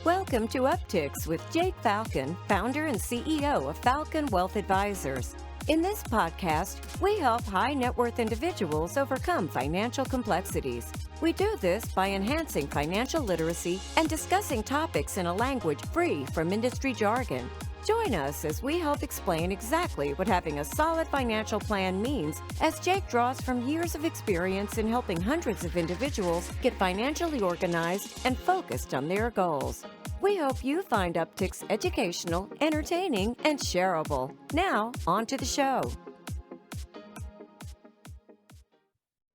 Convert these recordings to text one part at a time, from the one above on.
Welcome to Upticks with Jake Falcon, founder and CEO of Falcon Wealth Advisors. In this podcast, we help high net worth individuals overcome financial complexities. We do this by enhancing financial literacy and discussing topics in a language free from industry jargon. Join us as we help explain exactly what having a solid financial plan means, as Jake draws from years of experience in helping hundreds of individuals get financially organized and focused on their goals. We hope you find Upticks educational, entertaining, and shareable. Now, on to the show.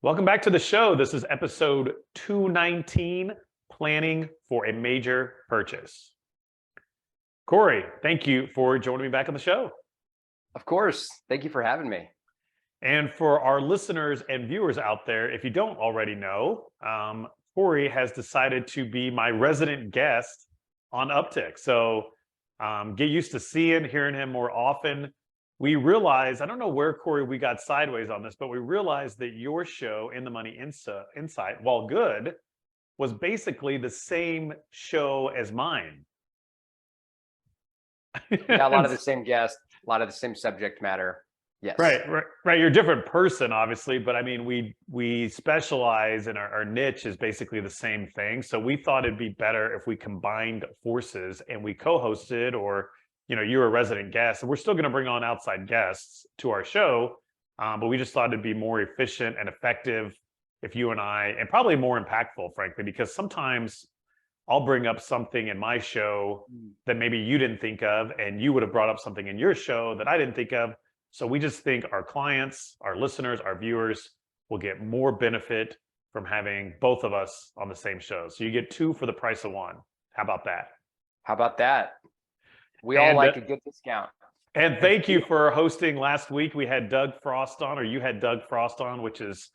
Welcome back to the show. This is episode 219, Planning for a Major Purchase. Cory, thank you for joining me back on the show. Of course. Thank you for having me. And for our listeners and viewers out there, if you don't already know, Cory has decided to be my resident guest on Upticks. So get used to hearing him more often. We realized, I don't know where, Cory, we got sideways on this, but we realized that your show, In the Money Insight, while good, was basically the same show as mine. Yeah, a lot of the same guests, a lot of the same subject matter. Yes. Right. You're a different person, obviously, but I mean, we specialize in our niche is basically the same thing. So we thought it'd be better if we combined forces and we co-hosted, or, you were a resident guest. And we're still going to bring on outside guests to our show, but we just thought it'd be more efficient and effective if you and I, and probably more impactful, frankly, because sometimes I'll bring up something in my show that maybe you didn't think of, and you would have brought up something in your show that I didn't think of. So we just think our clients, our listeners, our viewers will get more benefit from having both of us on the same show. So you get two for the price of one. How about that? How about that? We all like a good discount. And thank you for hosting last week. We had Doug Frost on, or you had Doug Frost on, which is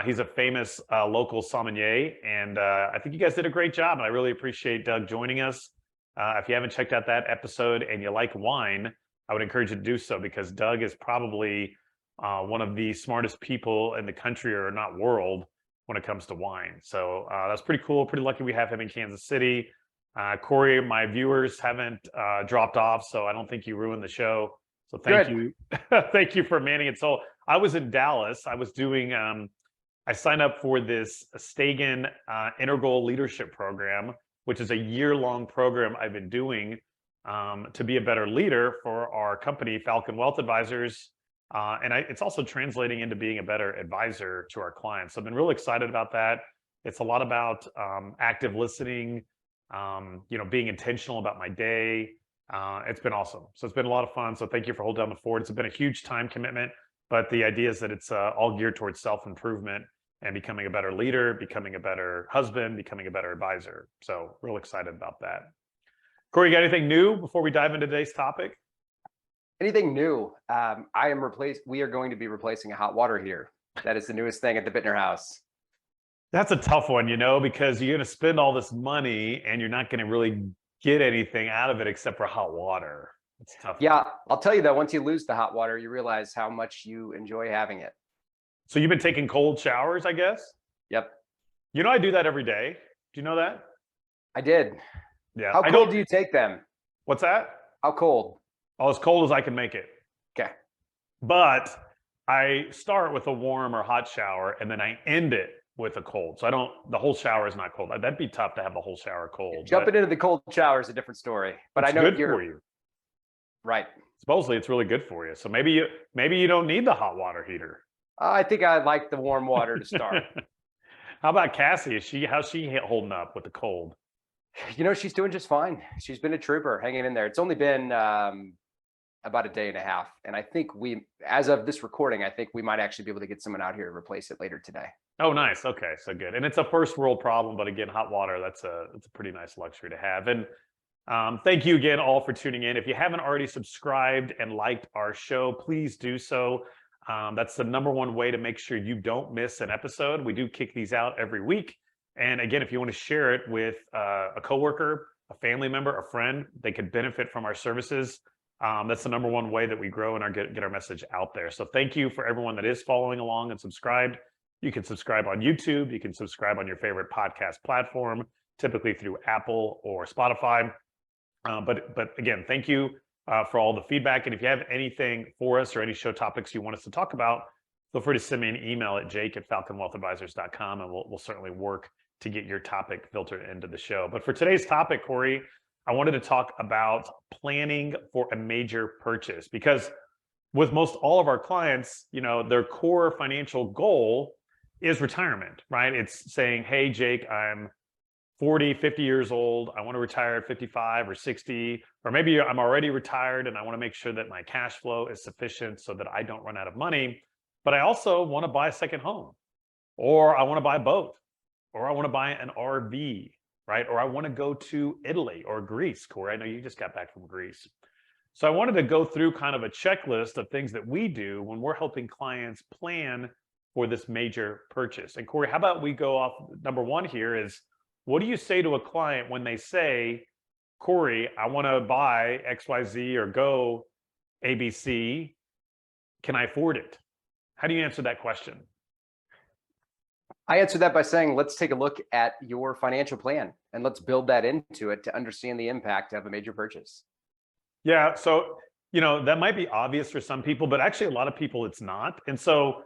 he's a famous local sommelier, and I think you guys did a great job, and I really appreciate Doug joining us. If you haven't checked out that episode and you like wine, I would encourage you to do so, because Doug is probably one of the smartest people in the country, or not world, when it comes to wine. So that's pretty cool. Pretty lucky we have him in Kansas City. Cory, my viewers haven't dropped off, so I don't think you ruined the show. So thank you. Thank you for manning it. So I was in Dallas. I was doing I signed up for this Stagen Integral Leadership Program, which is a year-long program I've been doing to be a better leader for our company, Falcon Wealth Advisors. And it's also translating into being a better advisor to our clients. So I've been really excited about that. It's a lot about active listening, being intentional about my day. It's been awesome. So it's been a lot of fun. So thank you for holding down the fort. It's been a huge time commitment. But the idea is that it's all geared towards self-improvement and becoming a better leader, becoming a better husband, becoming a better advisor. So real excited about that. Cory, you got anything new before we dive into today's topic? Anything new? We are going to be replacing a hot water heater. That is the newest thing at the Bittner house. That's a tough one, because you're going to spend all this money and you're not going to really get anything out of it except for hot water. It's tough. Yeah, I'll tell you though, once you lose the hot water, you realize how much you enjoy having it. So you've been taking cold showers, I guess? Yep. I do that every day. Do you know that? I did. Yeah. How cold do you take them? What's that? How cold? Oh, as cold as I can make it. Okay. But I start with a warm or hot shower, and then I end it with a cold. So the whole shower is not cold. That'd be tough to have the whole shower cold. Jumping into the cold shower is a different story. But I know good for you. Right. Supposedly it's really good for you. So maybe you don't need the hot water heater. I think I like the warm water to start. How about Cassie? How's she holding up with the cold? She's doing just fine. She's been a trooper, hanging in there. It's only been about a day and a half. And I think as of this recording, I think we might actually be able to get someone out here to replace it later today. Oh, nice. Okay, so good. And it's a first world problem, but again, hot water, that's a pretty nice luxury to have. And thank you again all for tuning in. If you haven't already subscribed and liked our show, please do so. That's the number one way to make sure you don't miss an episode. We do kick these out every week. And again, if you want to share it with a coworker, a family member, a friend, they could benefit from our services. That's the number one way that we grow and get our message out there. So thank you for everyone that is following along and subscribed. You can subscribe on YouTube. You can subscribe on your favorite podcast platform. typically through Apple or Spotify. But again, thank you for all the feedback. And if you have anything for us or any show topics you want us to talk about, feel free to send me an email at jake@falconwealthadvisors.com, and we'll certainly work to get your topic filtered into the show. But for today's topic, Cory, I wanted to talk about planning for a major purchase, because with most all of our clients, their core financial goal is retirement, right? It's saying, hey, Jake, I'm 40, 50 years old. I want to retire at 55 or 60, or maybe I'm already retired and I want to make sure that my cash flow is sufficient so that I don't run out of money. But I also want to buy a second home, or I want to buy a boat, or I want to buy an RV, right? Or I want to go to Italy or Greece. Cory, I know you just got back from Greece. So I wanted to go through kind of a checklist of things that we do when we're helping clients plan for this major purchase. And Cory, how about we go off number one here is, what do you say to a client when they say, Cory, I want to buy XYZ or go ABC. Can I afford it? How do you answer that question? I answer that by saying, let's take a look at your financial plan and let's build that into it to understand the impact of a major purchase. Yeah. So, that might be obvious for some people, but actually a lot of people it's not. And so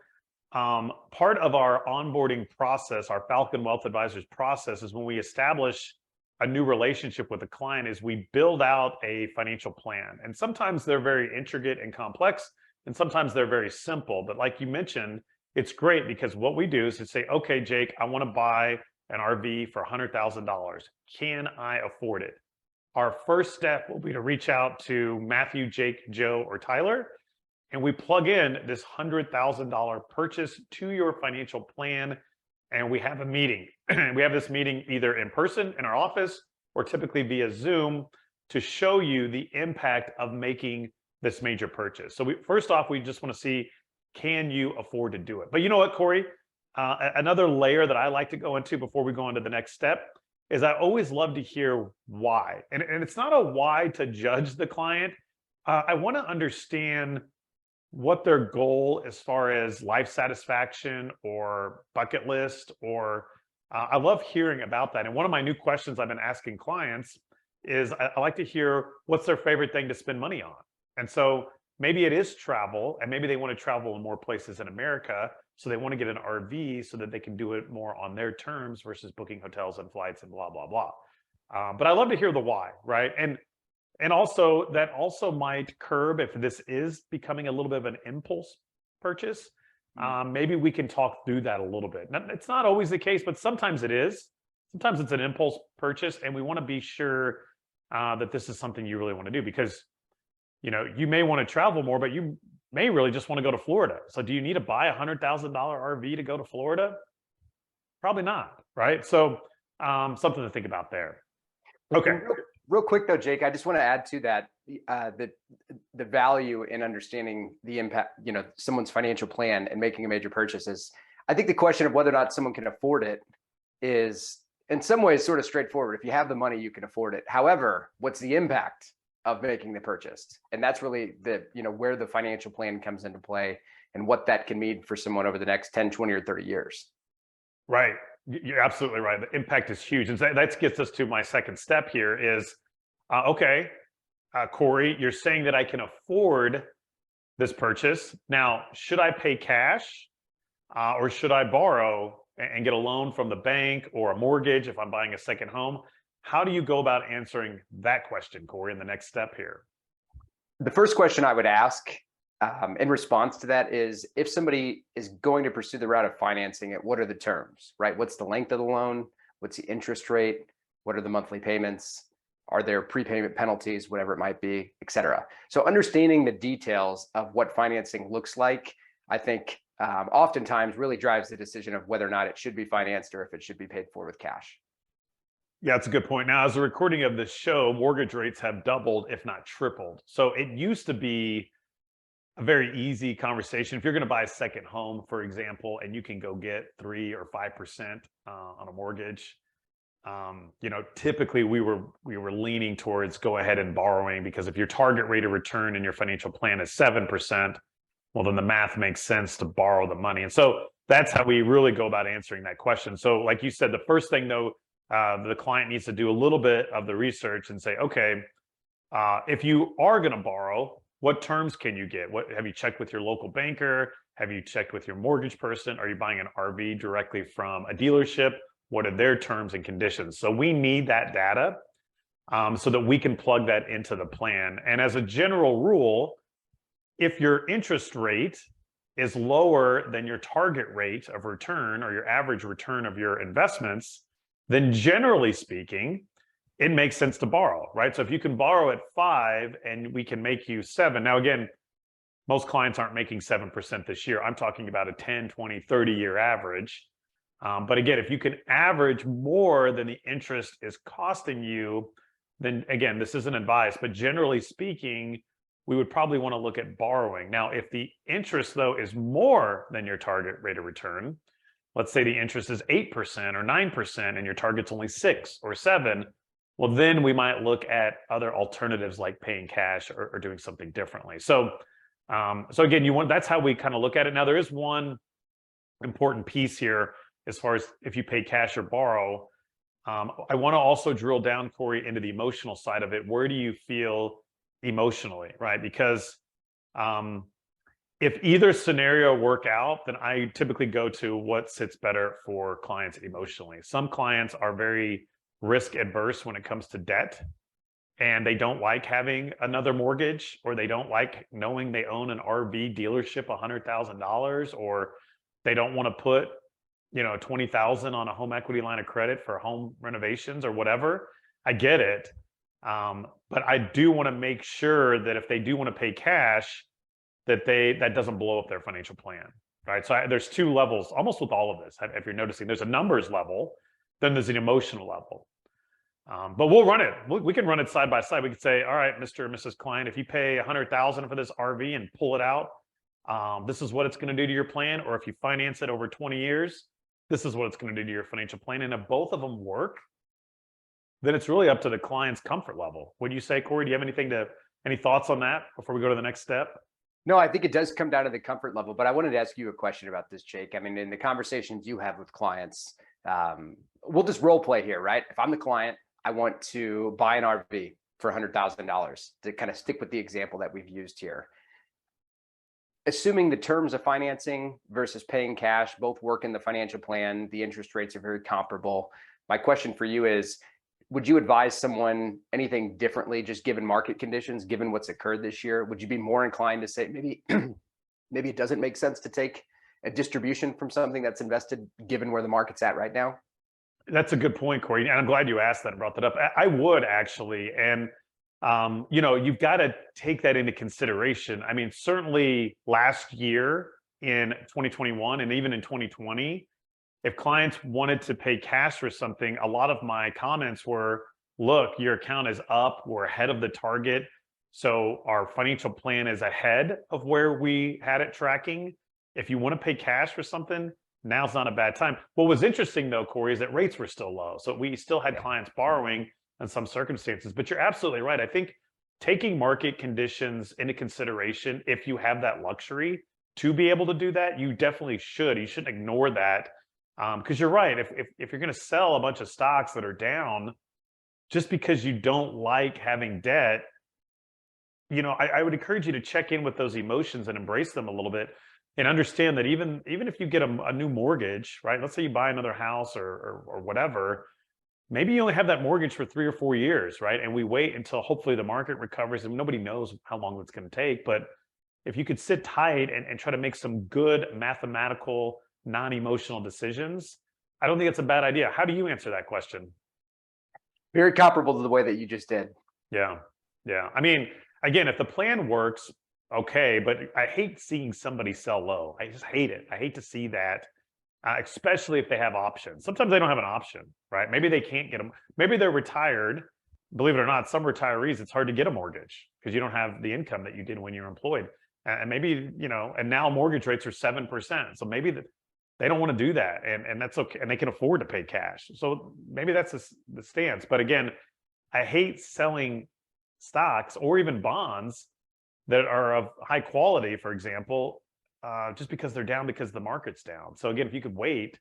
part of our onboarding process, our Falcon Wealth Advisors process, is when we establish a new relationship with a client, is we build out a financial plan. And sometimes they're very intricate and complex, and sometimes they're very simple. But like you mentioned, it's great because what we do is to say, okay, Jake, I want to buy an RV for $100,000. Can I afford it? Our first step will be to reach out to Matthew, Jake, Joe, or Tyler, and we plug in this $100,000 purchase to your financial plan, and we have a meeting. We have this meeting either in person in our office or typically via Zoom to show you the impact of making this major purchase. So first off, we just want to see, can you afford to do it? But you know what, Cory? Another layer that I like to go into before we go into the next step is I always love to hear why. And it's not a why to judge the client. I want to understand what their goal as far as life satisfaction or bucket list, or I love hearing about that. And one of my new questions I've been asking clients is I like to hear what's their favorite thing to spend money on. And so maybe it is travel, and maybe they want to travel in more places in America. So they want to get an RV so that they can do it more on their terms versus booking hotels and flights and blah, blah, blah. But I love to hear the why, right? And also that also might curb if this is becoming a little bit of an impulse purchase. Maybe we can talk through that a little bit. Now, it's not always the case, but sometimes it is. Sometimes it's an impulse purchase, and we want to be sure that this is something you really want to do, because you may want to travel more, but you may really just want to go to Florida. So do you need to buy a $100,000 RV to go to Florida? Probably not, right? So something to think about there. Okay. Real quick though, Jake, I just want to add to that the value in understanding the impact, someone's financial plan and making a major purchase is, I think the question of whether or not someone can afford it is in some ways sort of straightforward. If you have the money, you can afford it. However, what's the impact of making the purchase? And that's really where the financial plan comes into play and what that can mean for someone over the next 10, 20, or 30 years. Right. You're absolutely right. The impact is huge. And that gets us to my second step here is, okay, Cory, you're saying that I can afford this purchase. Now, should I pay cash or should I borrow and get a loan from the bank or a mortgage if I'm buying a second home? How do you go about answering that question, Cory, in the next step here? The first question I would ask in response to that is, if somebody is going to pursue the route of financing it, what are the terms, right? What's the length of the loan? What's the interest rate? What are the monthly payments? Are there prepayment penalties, whatever it might be, et cetera? So understanding the details of what financing looks like, I think oftentimes really drives the decision of whether or not it should be financed or if it should be paid for with cash. Yeah, that's a good point. Now, as a recording of this show, mortgage rates have doubled, if not tripled. So it used to be a very easy conversation. If you're going to buy a second home, for example, and you can go get 3 or 5% on a mortgage, typically we were leaning towards go ahead and borrowing, because if your target rate of return in your financial plan is 7%, well, then the math makes sense to borrow the money. And so that's how we really go about answering that question. So like you said, the first thing though the client needs to do a little bit of the research and say, okay, if you are going to borrow, what terms can you get? What have you checked with your local banker? Have you checked with your mortgage person? Are you buying an RV directly from a dealership? What are their terms and conditions? So we need that data so that we can plug that into the plan. And as a general rule, if your interest rate is lower than your target rate of return or your average return of your investments, then generally speaking, it makes sense to borrow, right? So if you can borrow at 5 and we can make you 7. Now, again, most clients aren't making 7% this year. I'm talking about a 10, 20, 30-year average. But again, if you can average more than the interest is costing you, then again, this isn't advice, but generally speaking, we would probably want to look at borrowing. Now, if the interest, though, is more than your target rate of return, let's say the interest is 8% or 9% and your target's only 6 or 7, well, then we might look at other alternatives like paying cash or doing something differently. So again, that's how we kind of look at it. Now, there is one important piece here as far as if you pay cash or borrow. I want to also drill down, Cory, into the emotional side of it. Where do you feel emotionally, right? Because if either scenario work out, then I typically go to what sits better for clients emotionally. Some clients are very risk adverse when it comes to debt, and they don't like having another mortgage, or they don't like knowing they own an RV dealership $100,000, or they don't want to put $20,000 on a home equity line of credit for home renovations or whatever. I get it. But I do want to make sure that if they do want to pay cash, that doesn't blow up their financial plan, right? So there's two levels almost with all of this. If you're noticing, there's a numbers level, then there's an emotional level. But we'll run it. We can run it side by side. We could say, all right, Mr. or Mrs. Client, if you pay $100,000 for this RV and pull it out, this is what it's going to do to your plan. Or if you finance it over 20 years, this is what it's going to do to your financial plan. And if both of them work, then it's really up to the client's comfort level. What do you say, Cory? Do you have any thoughts on that before we go to the next step? No, I think it does come down to the comfort level, but I wanted to ask you a question about this, Jake. I mean, in the conversations you have with clients, we'll just role play here, right? If I'm the client, I want to buy an RV for $100,000 to kind of stick with the example that we've used here. Assuming the terms of financing versus paying cash both work in the financial plan, the interest rates are very comparable. My question for you is, would you advise someone anything differently, just given market conditions, given what's occurred this year? Would you be more inclined to say maybe it doesn't make sense to take a distribution from something that's invested, given where the market's at right now? That's a good point, Cory. And I'm glad you asked that and brought that up. I would actually. And, you've got to take that into consideration. I mean, certainly last year in 2021 and even in 2020, if clients wanted to pay cash for something, a lot of my comments were, look, your account is up, we're ahead of the target. So our financial plan is ahead of where we had it tracking. If you want to pay cash for something, now's not a bad time. What was interesting though, Cory, is that rates were still low. So we still had clients borrowing in some circumstances, but you're absolutely right. I think taking market conditions into consideration, if you have that luxury to be able to do that, you definitely should. You shouldn't ignore that. Because you're right. If you're going to sell a bunch of stocks that are down, just because you don't like having debt, I would encourage you to check in with those emotions and embrace them a little bit, and understand that even if you get a new mortgage, right? Let's say you buy another house or whatever, maybe you only have that mortgage for 3 or 4 years, right? And we wait until hopefully the market recovers, and nobody knows how long it's going to take. But if you could sit tight and try to make some good mathematical, non-emotional decisions, I don't think it's a bad idea. How do you answer that question? Very comparable to the way that you just did. Yeah. I mean, again, if the plan works, okay, but I hate seeing somebody sell low. I just hate it. I hate to see that, especially if they have options. Sometimes they don't have an option, right? Maybe they can't get them. Maybe they're retired. Believe it or not, some retirees, it's hard to get a mortgage because you don't have the income that you did when you're employed. And maybe, and now mortgage rates are 7%. So maybe they don't want to do that, and that's okay, and they can afford to pay cash. So maybe that's the stance. But again, I hate selling stocks or even bonds that are of high quality, for example, just because they're down because the market's down. So again, if you could wait,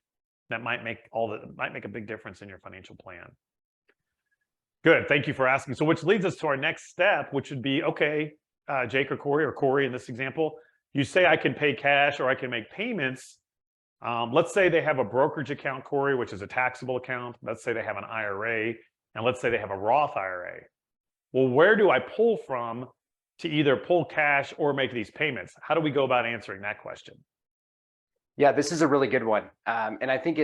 that might make a big difference in your financial plan. Good, thank you for asking. So which leads us to our next step, which would be, okay, Jake or Corey in this example, you say I can pay cash or I can make payments. Let's say they have a brokerage account, Corey, which is a taxable account. Let's say they have an IRA, and let's say they have a Roth IRA. Well, where do I pull from to either pull cash or make these payments? How do we go about answering that question? Yeah, this is a really good one. And I think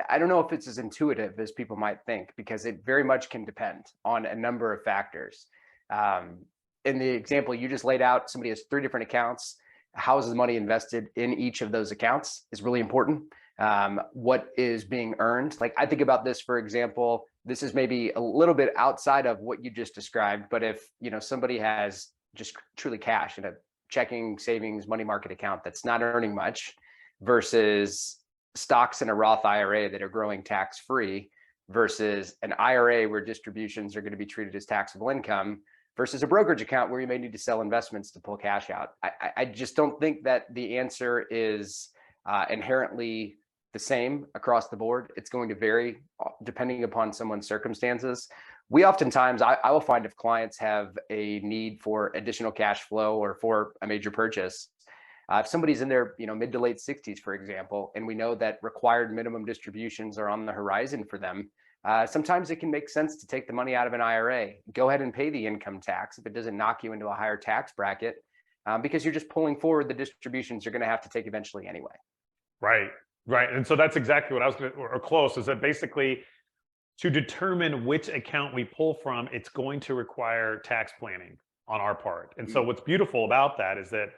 I don't know if it's as intuitive as people might think, because it very much can depend on a number of factors. In the example you just laid out, somebody has 3 different accounts. How is the money invested in each of those accounts is really important. What is being earned? Like, I think about this, for example, this is maybe a little bit outside of what you just described, but if somebody has just truly cash in a checking, savings, money market account that's not earning much, versus stocks in a Roth IRA that are growing tax-free, versus an IRA where distributions are going to be treated as taxable income, versus a brokerage account where you may need to sell investments to pull cash out. I just don't think that the answer is inherently the same across the board. It's going to vary depending upon someone's circumstances. We oftentimes, I will find if clients have a need for additional cash flow or for a major purchase, if somebody's in their mid to late 60s, for example, and we know that required minimum distributions are on the horizon for them, sometimes it can make sense to take the money out of an IRA, go ahead and pay the income tax if it doesn't knock you into a higher tax bracket, because you're just pulling forward the distributions you're going to have to take eventually anyway. Right. And so that's exactly what I was going to, or close, is that basically to determine which account we pull from, it's going to require tax planning on our part. And so what's beautiful about that is that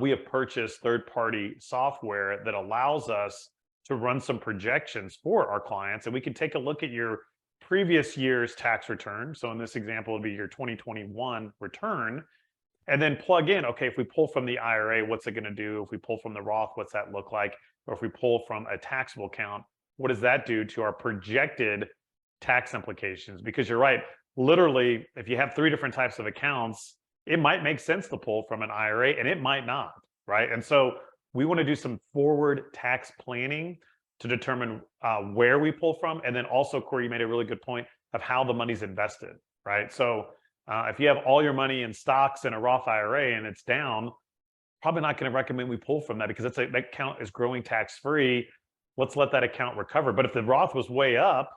we have purchased third-party software that allows us to run some projections for our clients, and we can take a look at your previous year's tax return. So in this example, it'll be your 2021 return, and then plug in, okay, if we pull from the IRA, what's it going to do? If we pull from the Roth, what's that look like? Or if we pull from a taxable account, what does that do to our projected tax implications? Because you're right, literally, if you have 3 different types of accounts, it might make sense to pull from an IRA and it might not, right? And so we want to do some forward tax planning to determine where we pull from. And then also, Corey, you made a really good point of how the money's invested, right? So if you have all your money in stocks in a Roth IRA and it's down, probably not going to recommend we pull from that, because that account is growing tax-free. Let's let that account recover. But if the Roth was way up,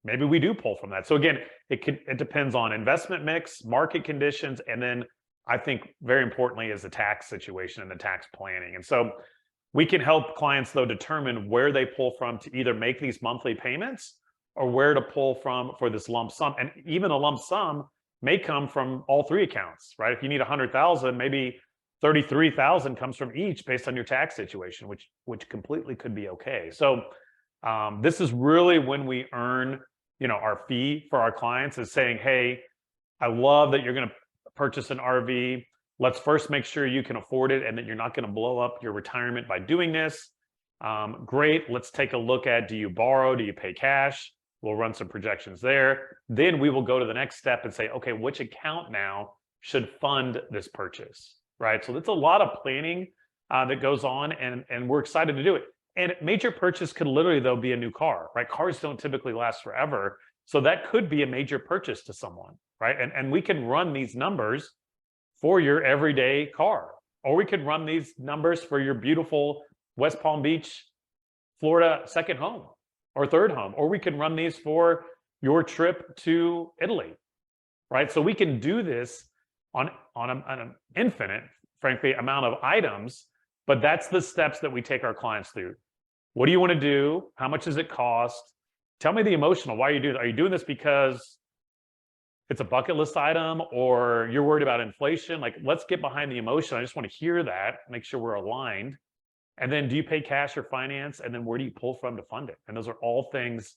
maybe we do pull from that. So again, it depends on investment mix, market conditions, and then I think very importantly is the tax situation and the tax planning. And so we can help clients, though, determine where they pull from to either make these monthly payments or where to pull from for this lump sum. And even a lump sum may come from all 3 accounts, right? If you need 100,000, maybe 33,000 comes from each based on your tax situation, which completely could be okay. So this is really when we earn our fee for our clients, is saying, hey, I love that you're going to purchase an RV. Let's first make sure you can afford it and that you're not going to blow up your retirement by doing this. Great. Let's take a look at, do you borrow? Do you pay cash? We'll run some projections there. Then we will go to the next step and say, okay, which account now should fund this purchase, right? So that's a lot of planning that goes on, and we're excited to do it. And major purchase could literally, though, be a new car, right? Cars don't typically last forever. So that could be a major purchase to someone, right? And we can run these numbers for your everyday car, or we could run these numbers for your beautiful West Palm Beach, Florida second home or third home, or we can run these for your trip to Italy, right? So we can do this on an infinite, frankly, amount of items, but that's the steps that we take our clients through. What do you want to do? How much does it cost? Tell me the emotional. Why are you doing this? Are you doing this because it's a bucket list item, or you're worried about inflation? Like, let's get behind the emotion. I just want to hear that, make sure we're aligned. And then, do you pay cash or finance? And then where do you pull from to fund it? And those are all things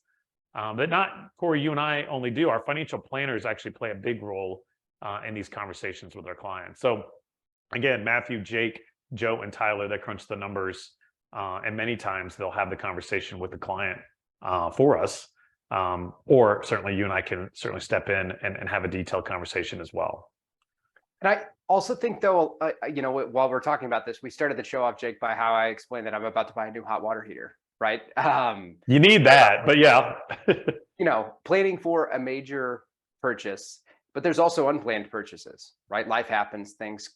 that not, Corey, you and I only do. Our financial planners actually play a big role in these conversations with our clients. So again, Matthew, Jake, Joe, and Tyler, that crunch the numbers. And many times they'll have the conversation with the client for us. Or certainly you and I can certainly step in and have a detailed conversation as well. And I also think, though, while we're talking about this, we started the show off, Jake, by how I explained that I'm about to buy a new hot water heater, right? You need that, but yeah. Planning for a major purchase, but there's also unplanned purchases, right? Life happens, things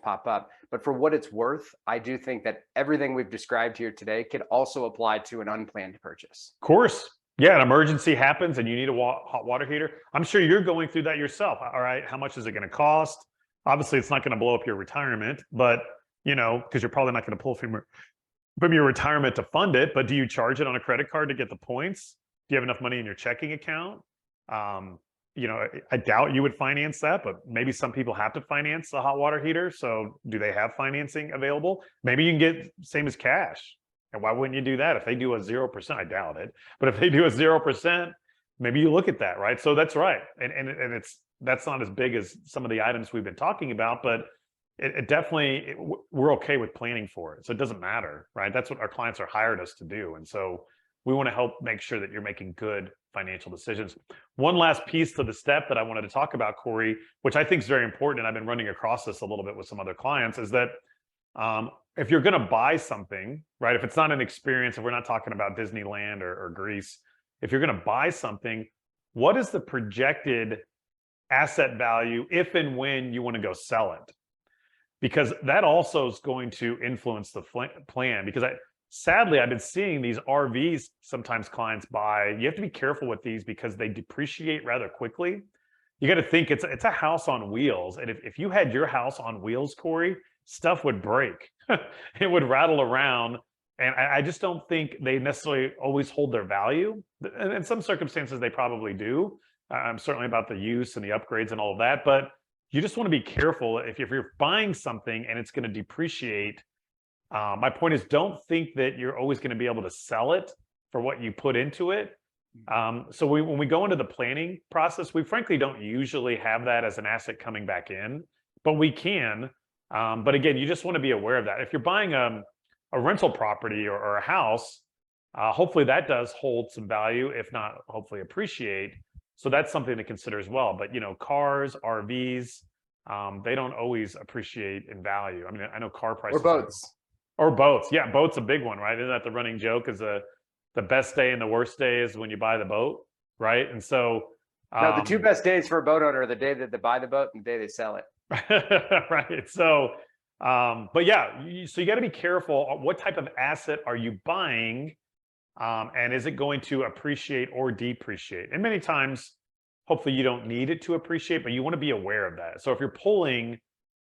pop up. But for what it's worth, I do think that everything we've described here today could also apply to an unplanned purchase. Of course. Yeah, an emergency happens and you need a hot water heater. I'm sure you're going through that yourself. All right, how much is it going to cost? Obviously, it's not going to blow up your retirement, but because you're probably not going to pull from your retirement to fund it. But do you charge it on a credit card to get the points? Do you have enough money in your checking account? I doubt you would finance that, but maybe some people have to finance a hot water heater. So do they have financing available? Maybe you can get same as cash. And why wouldn't you do that? If they do a 0%, I doubt it. But if they do a 0%, maybe you look at that, right? So that's right. And that's not as big as some of the items we've been talking about, but it definitely, we're okay with planning for it. So it doesn't matter, right? That's what our clients are hired us to do. And so we want to help make sure that you're making good financial decisions. One last piece to the step that I wanted to talk about, Cory, which I think is very important, and I've been running across this a little bit with some other clients, is that if you're going to buy something, right, if it's not an experience, if we're not talking about Disneyland or Greece, if you're going to buy something, what is the projected asset value if and when you want to go sell it? Because that also is going to influence the plan. Because sadly, I've been seeing these RVs sometimes clients buy. You have to be careful with these because they depreciate rather quickly. You got to think it's a house on wheels. And if you had your house on wheels, Cory, stuff would break. It would rattle around. And I just don't think they necessarily always hold their value. And in some circumstances, they probably do. I'm certainly about the use and the upgrades and all of that. But you just want to be careful if you're buying something and it's going to depreciate. My point is, don't think that you're always going to be able to sell it for what you put into it. So when we go into the planning process, we frankly don't usually have that as an asset coming back in, but we can. But again, you just want to be aware of that. If you're buying a rental property or a house, hopefully that does hold some value, if not hopefully appreciate. So that's something to consider as well. But cars, RVs, they don't always appreciate in value. I mean, I know car prices. Or boats. Or boats. Yeah, boat's a big one, right? Isn't that the running joke? Is the best day and the worst day is when you buy the boat, right? And so no, the two best days for a boat owner are the day that they buy the boat and the day they sell it. Right. So, but yeah, so you got to be careful. What type of asset are you buying? And is it going to appreciate or depreciate? And many times, hopefully you don't need it to appreciate, but you want to be aware of that. So if you're pulling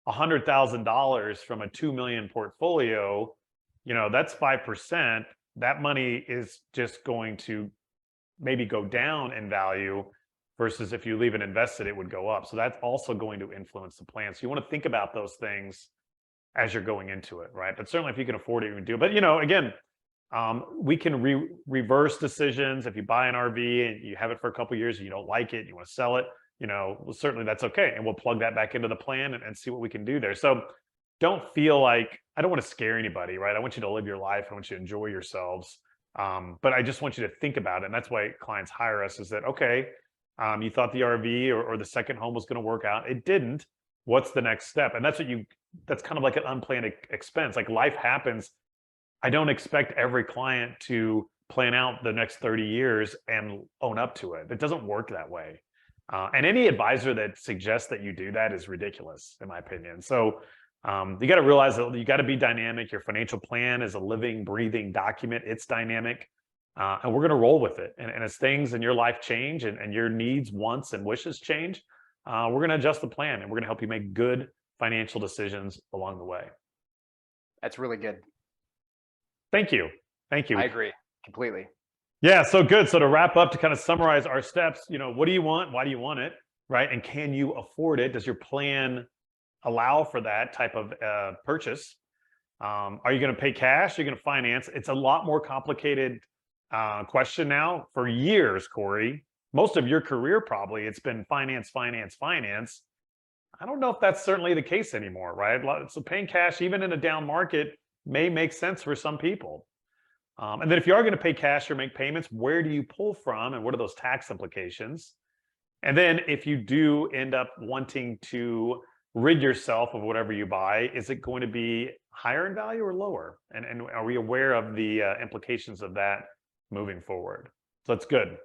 $100,000 from a $2 million portfolio, that's 5%. That money is just going to maybe go down in value versus if you leave it invested, it would go up. So that's also going to influence the plan. So you want to think about those things as you're going into it, right? But certainly if you can afford it, you can do it. But again, we can reverse decisions. If you buy an RV and you have it for a couple of years and you don't like it, you want to sell it, well, certainly that's okay. And we'll plug that back into the plan and see what we can do there. So don't feel like, I don't want to scare anybody, right? I want you to live your life. I want you to enjoy yourselves. But I just want you to think about it. And that's why clients hire us, is that, okay, you thought the RV or the second home was going to work out. It didn't. What's the next step? And that's that's kind of like an unplanned expense. Like life happens. I don't expect every client to plan out the next 30 years and own up to it. It doesn't work that way. And any advisor that suggests that you do that is ridiculous, in my opinion. So you got to realize that you got to be dynamic. Your financial plan is a living, breathing document. It's dynamic. And we're going to roll with it. And as things in your life change and your needs, wants, and wishes change, we're going to adjust the plan and we're going to help you make good financial decisions along the way. That's really good. Thank you. Thank you. I agree completely. Yeah, so good. So to wrap up, to kind of summarize our steps, what do you want? Why do you want it? Right? And can you afford it? Does your plan allow for that type of purchase? Are you going to pay cash? Are you going to finance? It's a lot more complicated question now. For years, Cory, most of your career probably, it's been finance, finance, finance. I don't know if that's certainly the case anymore, right? So paying cash, even in a down market, may make sense for some people. And then if you are going to pay cash or make payments, where do you pull from and what are those tax implications? And then if you do end up wanting to rid yourself of whatever you buy, is it going to be higher in value or lower? And are we aware of the implications of that moving forward? So that's good.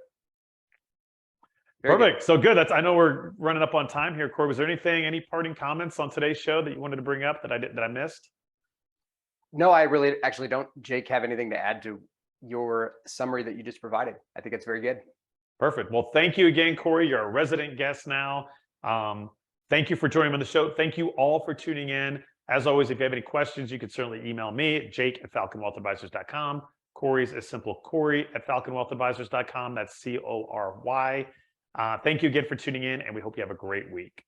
Very Perfect. good. So good. I know we're running up on time here, Cory. Was there any parting comments on today's show that you wanted to bring up that I missed? No, I really actually don't, Jake, have anything to add to your summary that you just provided. I think it's very good. Perfect. Well, thank you again, Cory. You're a resident guest now. Thank you for joining me on the show. Thank you all for tuning in. As always, if you have any questions, you can certainly email me at jake@falconwealthadvisors.com. Cory's is simple, Cory@falconwealthadvisors.com. That's CORY. Thank you again for tuning in, and we hope you have a great week.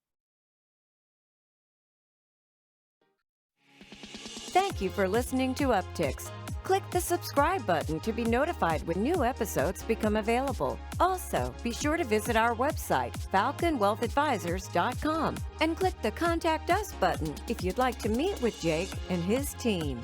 Thank you for listening to Upticks. Click the subscribe button to be notified when new episodes become available. Also, be sure to visit our website, falconwealthadvisors.com, and click the Contact Us button if you'd like to meet with Jake and his team.